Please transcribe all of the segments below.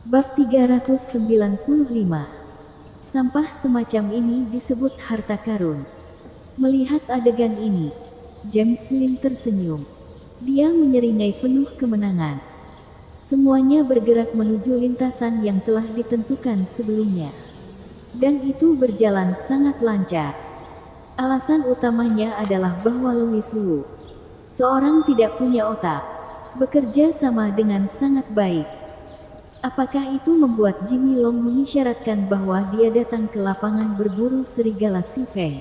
Bab 395. Sampah semacam ini disebut harta karun. Melihat adegan ini, James Lin tersenyum. Dia menyeringai penuh kemenangan. Semuanya bergerak menuju lintasan yang telah ditentukan sebelumnya. Dan itu berjalan sangat lancar. Alasan utamanya adalah bahwa Louis Liu, seorang tidak punya otak, bekerja sama dengan sangat baik. Apakah itu membuat Jimmy Long mengisyaratkan bahwa dia datang ke lapangan berburu serigala Si Feng?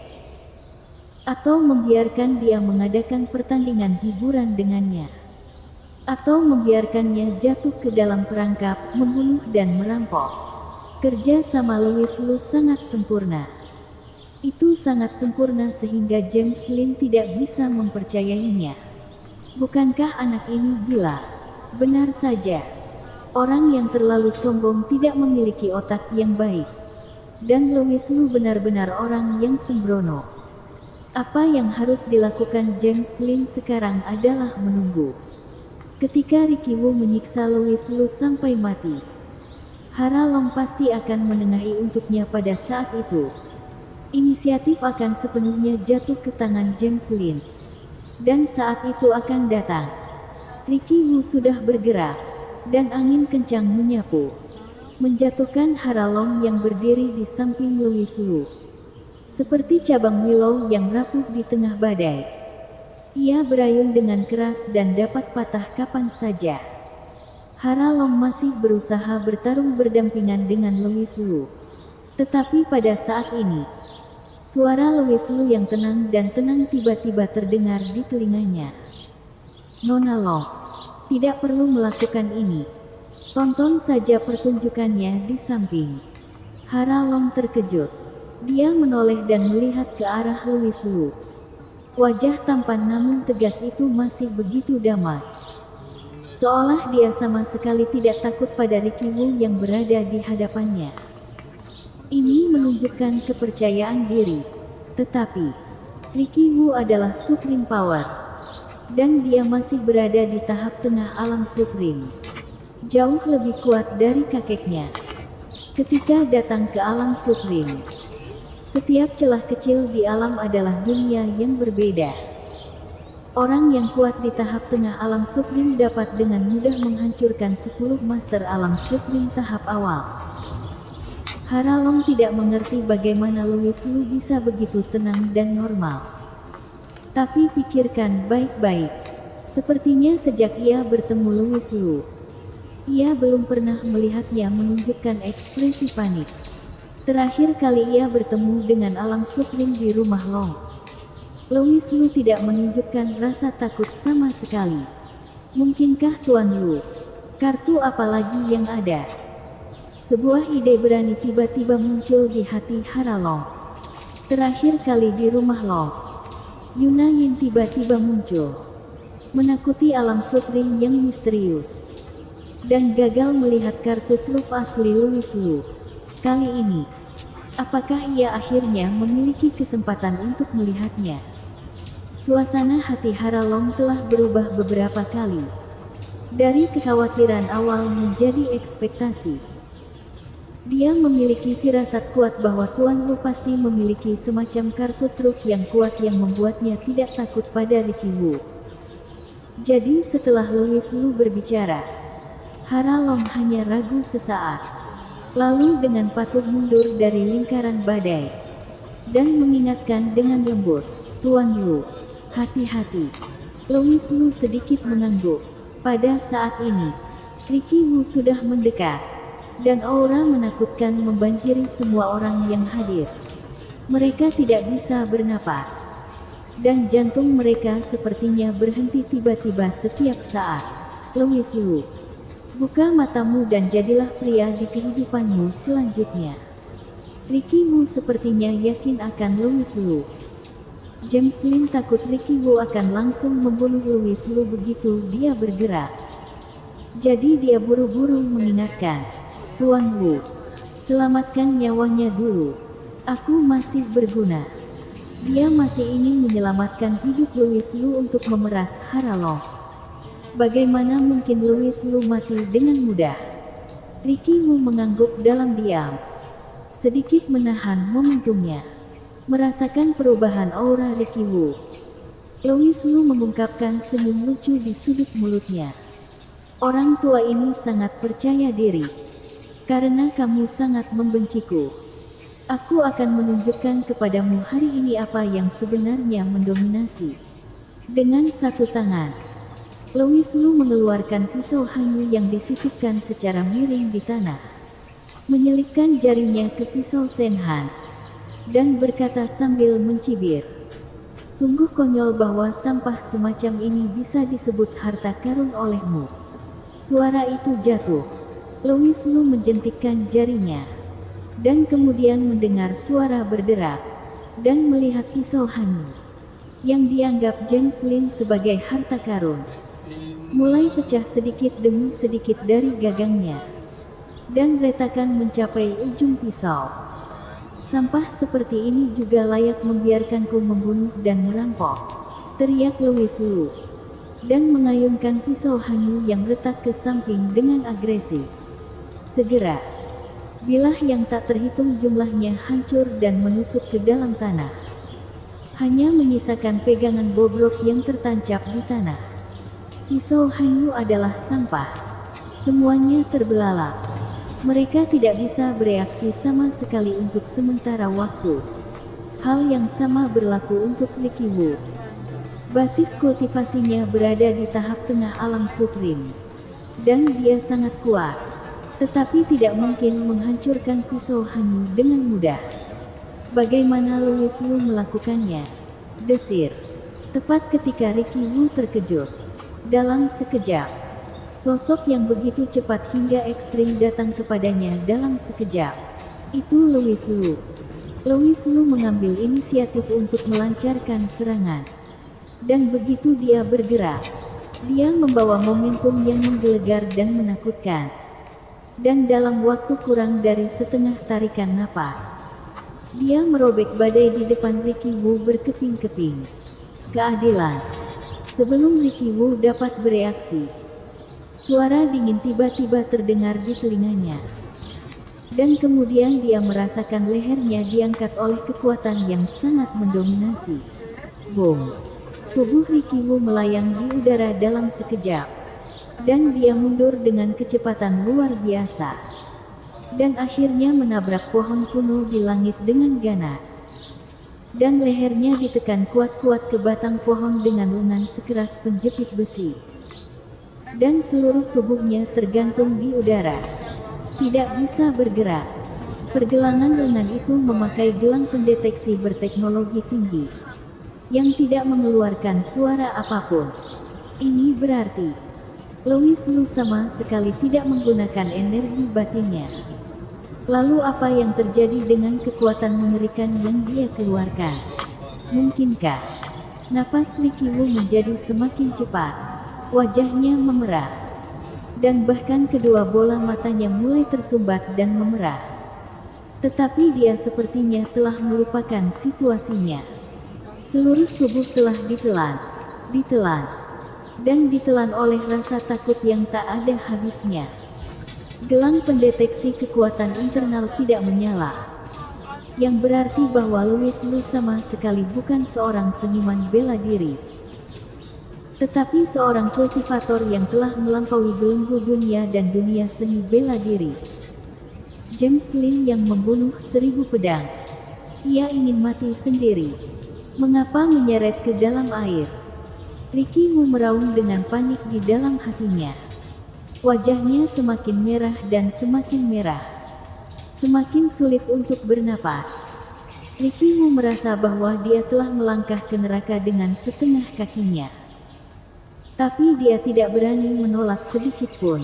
Atau membiarkan dia mengadakan pertandingan hiburan dengannya? Atau membiarkannya jatuh ke dalam perangkap, membunuh dan merampok? Kerja sama Louis Liu sangat sempurna. Itu sangat sempurna sehingga James Lin tidak bisa mempercayainya. Bukankah anak ini gila? Benar saja. Orang yang terlalu sombong tidak memiliki otak yang baik. Dan Louis Liu benar-benar orang yang sembrono. Apa yang harus dilakukan James Lin sekarang adalah menunggu. Ketika Ricky Wu menyiksa Louis Liu sampai mati, Hara Long pasti akan menengahi untuknya pada saat itu. Inisiatif akan sepenuhnya jatuh ke tangan James Lin. Dan saat itu akan datang. Ricky Wu sudah bergerak. Dan angin kencang menyapu, menjatuhkan Hara Long yang berdiri di samping Louis Liu. Seperti cabang willow yang rapuh di tengah badai. Ia berayun dengan keras dan dapat patah kapan saja. Hara Long masih berusaha bertarung berdampingan dengan Louis Liu. Tetapi pada saat ini, suara Louis Liu yang tenang dan tenang tiba-tiba terdengar di telinganya. Nona Long, tidak perlu melakukan ini. Tonton saja pertunjukannya di samping. Hara Long terkejut. Dia menoleh dan melihat ke arah Louis Liu. Wajah tampan namun tegas itu masih begitu damai. Seolah dia sama sekali tidak takut pada Ricky Wu yang berada di hadapannya. Ini menunjukkan kepercayaan diri. Tetapi, Ricky Wu adalah Supreme Power. Dan dia masih berada di tahap tengah alam Supreme. Jauh lebih kuat dari kakeknya. Ketika datang ke alam Supreme, setiap celah kecil di alam adalah dunia yang berbeda. Orang yang kuat di tahap tengah alam Supreme dapat dengan mudah menghancurkan 10 master alam Supreme tahap awal. Hara Long tidak mengerti bagaimana Louis Liu bisa begitu tenang dan normal. Tapi pikirkan baik-baik. Sepertinya sejak ia bertemu Louis Liu, ia belum pernah melihatnya menunjukkan ekspresi panik. Terakhir kali ia bertemu dengan alam Supreme di rumah Long, Louis Liu tidak menunjukkan rasa takut sama sekali. Mungkinkah Tuan Liu? Kartu apa lagi yang ada? Sebuah ide berani tiba-tiba muncul di hati Hara Long. Terakhir kali di rumah Long, Yuna Yin tiba-tiba muncul, menakuti alam Supreme yang misterius, dan gagal melihat kartu truf asli Louis Liu. Kali ini, apakah ia akhirnya memiliki kesempatan untuk melihatnya? Suasana hati Hara Long telah berubah beberapa kali. Dari kekhawatiran awal menjadi ekspektasi. Dia memiliki firasat kuat bahwa Tuan Lu pasti memiliki semacam kartu truf yang kuat yang membuatnya tidak takut pada Ricky Wu. Jadi setelah Louis Liu berbicara, Hara Long hanya ragu sesaat. Lalu dengan patuh mundur dari lingkaran badai. Dan mengingatkan dengan lembut, Tuan Lu, hati-hati. Louis Liu sedikit mengangguk. Pada saat ini, Ricky Wu sudah mendekat. Dan aura menakutkan membanjiri semua orang yang hadir. Mereka tidak bisa bernapas. Dan jantung mereka sepertinya berhenti tiba-tiba setiap saat. Louis Liu, buka matamu dan jadilah pria di kehidupanmu selanjutnya. Ricky Wu sepertinya yakin akan Louis Liu. James Lin takut Ricky Wu akan langsung membunuh Louis Liu begitu dia bergerak. Jadi dia buru-buru mengingatkan, Tuan Wu, selamatkan nyawanya dulu. Aku masih berguna. Dia masih ingin menyelamatkan hidup Louis Liu untuk memeras Hara Long. Bagaimana mungkin Louis Liu mati dengan mudah? Ricky Wu mengangguk dalam diam, sedikit menahan momentumnya. Merasakan perubahan aura Ricky Wu, Louis Lu mengungkapkan senyum lucu di sudut mulutnya. Orang tua ini sangat percaya diri. Karena kamu sangat membenciku, aku akan menunjukkan kepadamu hari ini apa yang sebenarnya mendominasi. Dengan satu tangan, Louis Lu mengeluarkan pisau hanyu yang disisipkan secara miring di tanah, menyelipkan jarinya ke pisau Senhan, dan berkata sambil mencibir, "Sungguh konyol bahwa sampah semacam ini bisa disebut harta karun olehmu." Suara itu jatuh. Louis Lu menjentikkan jarinya, dan kemudian mendengar suara berderak, dan melihat pisau hanyu yang dianggap James Lin sebagai harta karun mulai pecah sedikit demi sedikit dari gagangnya, dan retakan mencapai ujung pisau. "Sampah seperti ini juga layak membiarkanku membunuh dan merampok," teriak Louis Lu, dan mengayunkan pisau hanyu yang retak ke samping dengan agresif. Segera, bilah yang tak terhitung jumlahnya hancur dan menusuk ke dalam tanah, hanya menyisakan pegangan bobrok yang tertancap di tanah. Pisau hanyu adalah sampah. Semuanya terbelalak. Mereka tidak bisa bereaksi sama sekali untuk sementara waktu. Hal yang sama berlaku untuk Ricky Wu. Basis kultivasinya berada di tahap tengah alam supreme, dan dia sangat kuat, tetapi tidak mungkin menghancurkan pisau hanyu dengan mudah. Bagaimana Louis Lu melakukannya? Desir. Tepat ketika Ricky Wu terkejut. Dalam sekejap, sosok yang begitu cepat hingga ekstrim datang kepadanya dalam sekejap. Itu Louis Lu. Louis Lu mengambil inisiatif untuk melancarkan serangan. Dan begitu dia bergerak, dia membawa momentum yang menggelegar dan menakutkan. Dan dalam waktu kurang dari setengah tarikan napas, dia merobek badai di depan Ricky Wu berkeping-keping. Keadilan. Sebelum Ricky Wu dapat bereaksi, suara dingin tiba-tiba terdengar di telinganya. Dan kemudian dia merasakan lehernya diangkat oleh kekuatan yang sangat mendominasi. Boom! Tubuh Ricky Wu melayang di udara dalam sekejap, dan dia mundur dengan kecepatan luar biasa, dan akhirnya menabrak pohon kuno di langit dengan ganas. Dan lehernya ditekan kuat-kuat ke batang pohon dengan lengan sekeras penjepit besi. Dan seluruh tubuhnya tergantung di udara, tidak bisa bergerak. Pergelangan lengan itu memakai gelang pendeteksi berteknologi tinggi, yang tidak mengeluarkan suara apapun. Ini berarti Louis Lu sama sekali tidak menggunakan energi batinnya. Lalu apa yang terjadi dengan kekuatan mengerikan yang dia keluarkan? Mungkinkah? Napas Ricky Wu menjadi semakin cepat. Wajahnya memerah. Dan bahkan kedua bola matanya mulai tersumbat dan memerah. Tetapi dia sepertinya telah melupakan situasinya. Seluruh tubuh telah ditelan, dan ditelan oleh rasa takut yang tak ada habisnya. Gelang pendeteksi kekuatan internal tidak menyala, yang berarti bahwa Louis Lu sama sekali bukan seorang seniman bela diri, tetapi seorang kultivator yang telah melampaui belenggu dunia dan dunia seni bela diri. James Lin yang membunuh 1000 pedang. Ia ingin mati sendiri. Mengapa menyeret ke dalam air? Ricky Wu meraung dengan panik di dalam hatinya. Wajahnya semakin merah dan semakin merah. Semakin sulit untuk bernapas. Ricky Wu merasa bahwa dia telah melangkah ke neraka dengan setengah kakinya. Tapi dia tidak berani menolak sedikit pun.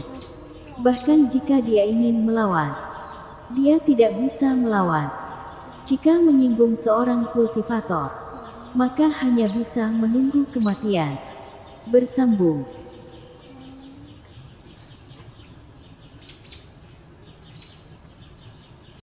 Bahkan jika dia ingin melawan, dia tidak bisa melawan. Jika menyinggung seorang kultivator, maka hanya bisa menunggu kematian. Bersambung.